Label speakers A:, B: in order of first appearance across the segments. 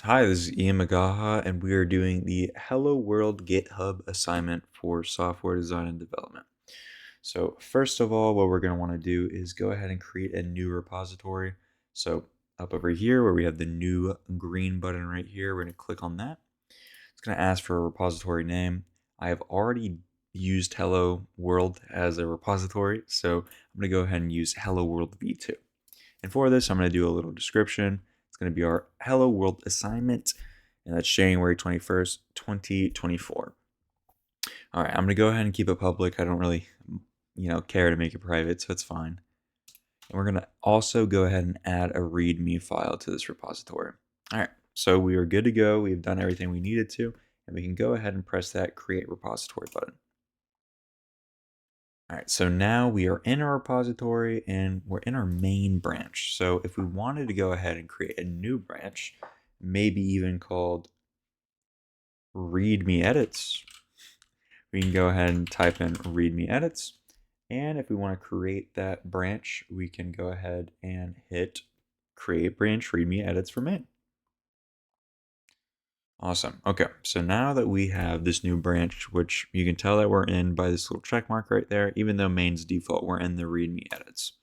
A: Hi, this is Ian Magaha, and we are doing the Hello World GitHub assignment for software design and development. So first of all, what we're going to want to do is go ahead and create a new repository. So up over here where we have the new green button right here, we're going to click on that. It's going to ask for a repository name. I have already used Hello World as a repository, so I'm going to go ahead and use Hello World v2. And for this, I'm going to do a little description. It's going to be our Hello World assignment, and that's January 21st, 2024. All right, I'm going to go ahead and keep it public. I don't really, care to make it private, so it's fine. And we're going to also go ahead and add a README file to this repository. All right, so we are good to go. We've done everything we needed to, and we can go ahead and press that Create Repository button. All right, so now we are in our repository and we're in our main branch. So if we wanted to go ahead and create a new branch, maybe even called README edits, we can go ahead and type in README edits. And if we want to create that branch, we can go ahead and hit create branch README edits for main. Awesome. Okay, so now that we have this new branch, which you can tell that we're in by this little check mark right there, even though main's default, we're in the README edits.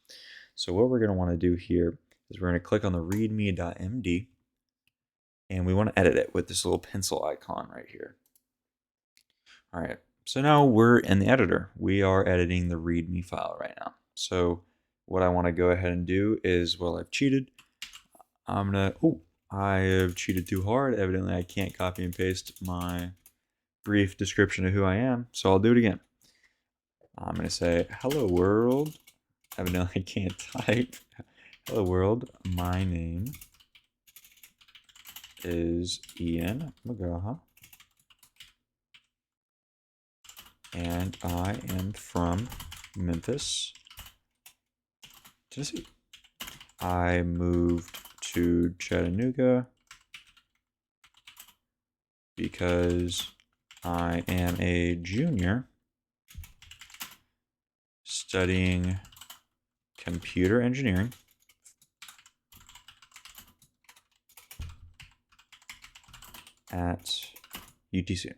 A: So what we're going to want to do here is we're going to click on the readme.md, and we want to edit it with this little pencil icon right here. All right, so now we're in the editor. We are editing the README file right now. So what I want to go ahead and do is, well, I've cheated. I'm going to, I have cheated too hard. Evidently, I can't copy and paste my brief description of who I am, so I'll do it again. I'm going to say, hello world. Evidently, I can't type. Hello world, my name is Ian Magaha, and I am from Memphis, Tennessee. I moved to Chattanooga because I am a junior studying computer engineering at UTC.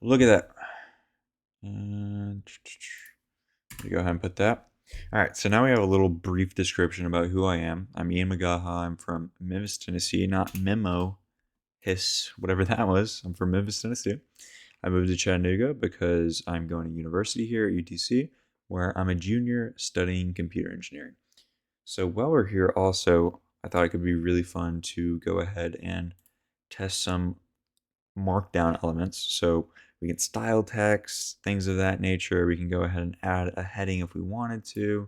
A: Look at that. Go ahead and put that. All right, so now we have a little brief description about who I am. I'm Ian Magaha. I'm from Memphis, Tennessee, not Memo, whatever that was. I'm from Memphis, Tennessee. I moved to Chattanooga because I'm going to university here at UTC, where I'm a junior studying computer engineering. So while we're here also, I thought it could be really fun to go ahead and test some markdown elements. So we can style text, things of that nature. We can go ahead and add a heading if we wanted to.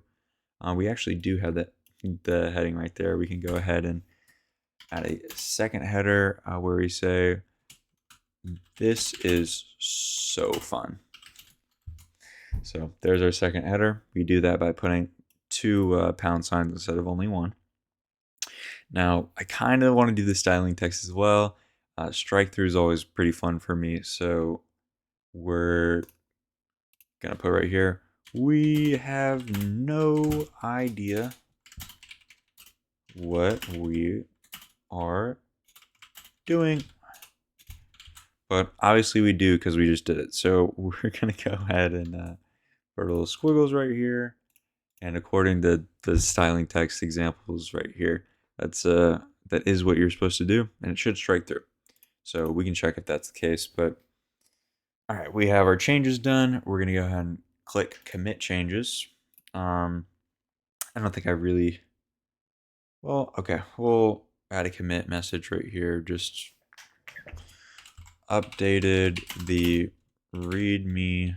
A: We actually do have the heading right there. We can go ahead and add a second header where we say, this is so fun. So there's our second header. We do that by putting two pound signs instead of only one. Now, I kind of want to do the styling text as well. Strike through is always pretty fun for me. So we're going to put right here, we have no idea what we are doing. But obviously we do because we just did it. So we're going to go ahead and put little squiggles right here. And according to the styling text examples right here, that is what you're supposed to do, and it should strike through. So we can check if that's the case. But all right, we have our changes done. We're gonna go ahead and click commit changes. I don't think I really. Well, okay, we'll add a commit message right here. Just updated the README.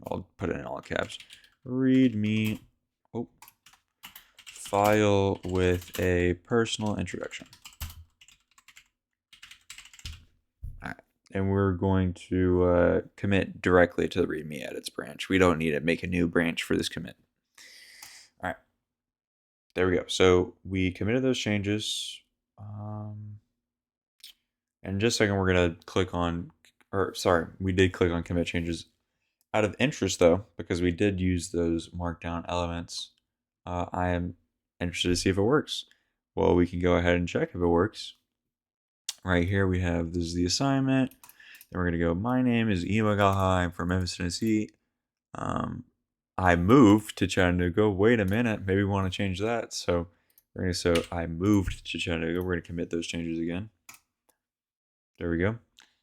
A: I'll put it in all caps. README. Oh, file with a personal introduction. All right. And we're going to commit directly to the README edits branch. We don't need to make a new branch for this commit. All right. There we go. So we committed those changes. And in just a second, we're going to click on, or sorry, we did click on commit changes. Out of interest, though, because we did use those markdown elements, I am interested to see if it works. Well, we can go ahead and check if it works. Right here we have, this is the assignment. Then we're going to go, my name is Imagaha, I'm from Memphis, Tennessee. I moved to Chattanooga. Wait a minute, maybe we want to change that. So we're going to say I moved to Chattanooga. We're going to commit those changes again. There we go.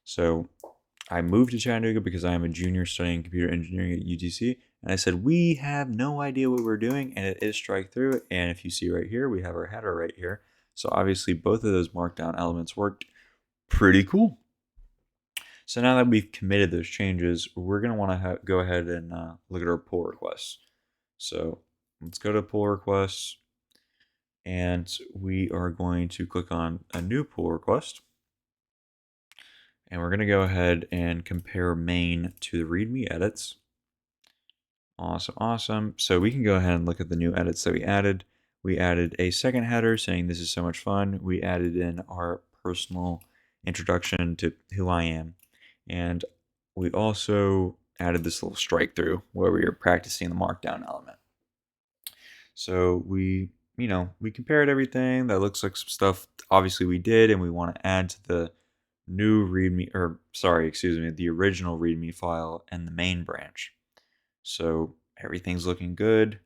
A: So I moved to Chattanooga because I am a junior studying computer engineering at UTC. And I said, we have no idea what we're doing, and it is strike through. And if you see right here, we have our header right here. So obviously both of those markdown elements worked. Pretty cool. So now that we've committed those changes, we're going to want to go ahead and look at our pull requests. So let's go to pull requests, and we are going to click on a new pull request. And we're going to go ahead and compare main to the README edits. Awesome, awesome. So we can go ahead and look at the new edits that we added. We added a second header saying this is so much fun. We added in our personal introduction to who I am. And we also added this little strike through where we are practicing the markdown element. So we compared everything. That looks like some stuff obviously we did, and we want to add to the new README, or sorry, excuse me, the original README file and the main branch. So everything's looking good.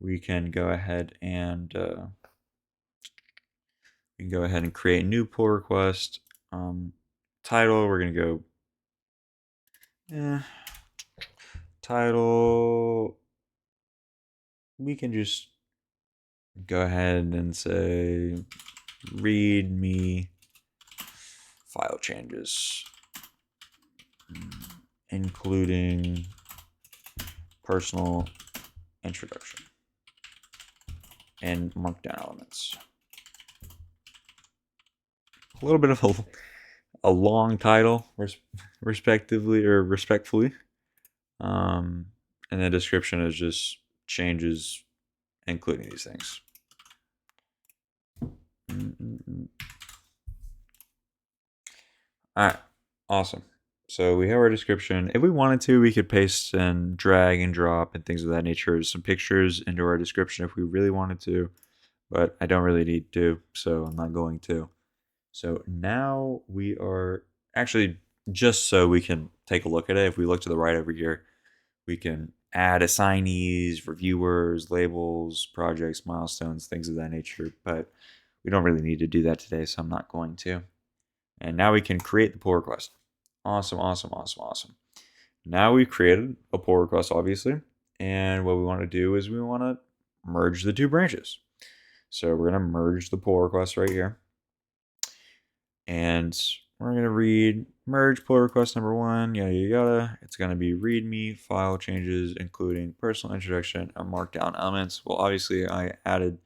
A: We can go ahead and create a new pull request. Title, we're gonna go title. We can just go ahead and say README file changes, including personal introduction and markdown elements. A little bit of a long title, respectively or respectfully. And the description is just changes, including these things. All right, awesome. So we have our description. If we wanted to, we could paste and drag and drop and things of that nature, some pictures into our description if we really wanted to, but I don't really need to, so I'm not going to. So now we are actually, just so we can take a look at it, if we look to the right over here, we can add assignees, reviewers, labels, projects, milestones, things of that nature, but we don't really need to do that today, so I'm not going to. And now we can create the pull request. Awesome, awesome, awesome, awesome. Now we've created a pull request, obviously, and what we want to do is we want to merge the two branches. So we're going to merge the pull request right here. And we're going to read merge pull request number 1, yada, yada, yada. It's going to be README file changes, including personal introduction and markdown elements. Well, obviously, I added,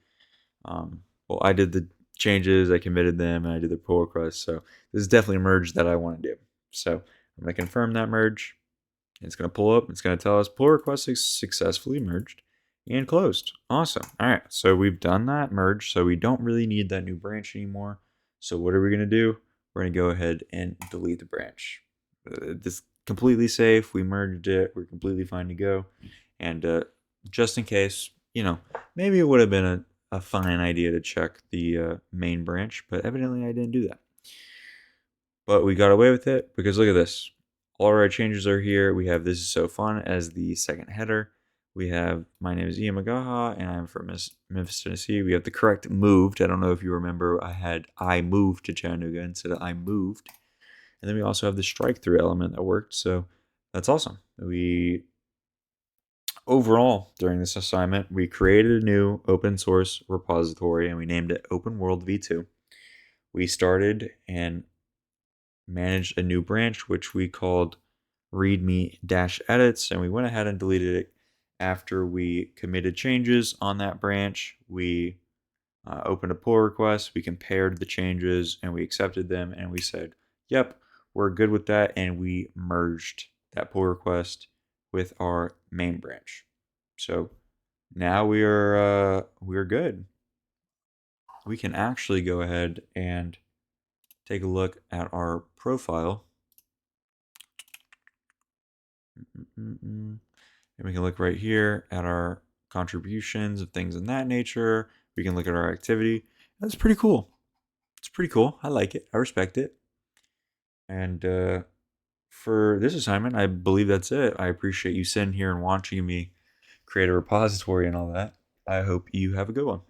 A: I did the changes, I committed them, and I did the pull request. So this is definitely a merge that I want to do. So I'm going to confirm that merge. It's going to pull up. It's going to tell us pull request is successfully merged and closed. Awesome. All right. So we've done that merge. So we don't really need that new branch anymore. So what are we going to do? We're going to go ahead and delete the branch. This is completely safe. We merged it. We're completely fine to go. And just in case, maybe it would have been a fine idea to check the main branch, but evidently I didn't do that. But we got away with it because look at this. All our changes are here. We have this is so fun as the second header. We have my name is Ian Magaha and I'm from Memphis, Tennessee. We have the correct moved. I don't know if you remember, I moved to Chattanooga instead of I moved. And then we also have the strike through element that worked. So that's awesome. Overall, during this assignment, we created a new open source repository and we named it Open World V2. We started and managed a new branch, which we called readme-edits, and we went ahead and deleted it after we committed changes on that branch. We opened a pull request, we compared the changes, and we accepted them, and we said, yep, we're good with that, and we merged that pull request with our main branch. So now we're good. We can actually go ahead and take a look at our profile. And we can look right here at our contributions of things in that nature. We can look at our activity. That's pretty cool. It's pretty cool. I like it. I respect it. And for this assignment, I believe that's it. I appreciate you sitting here and watching me create a repository and all that. I hope you have a good one.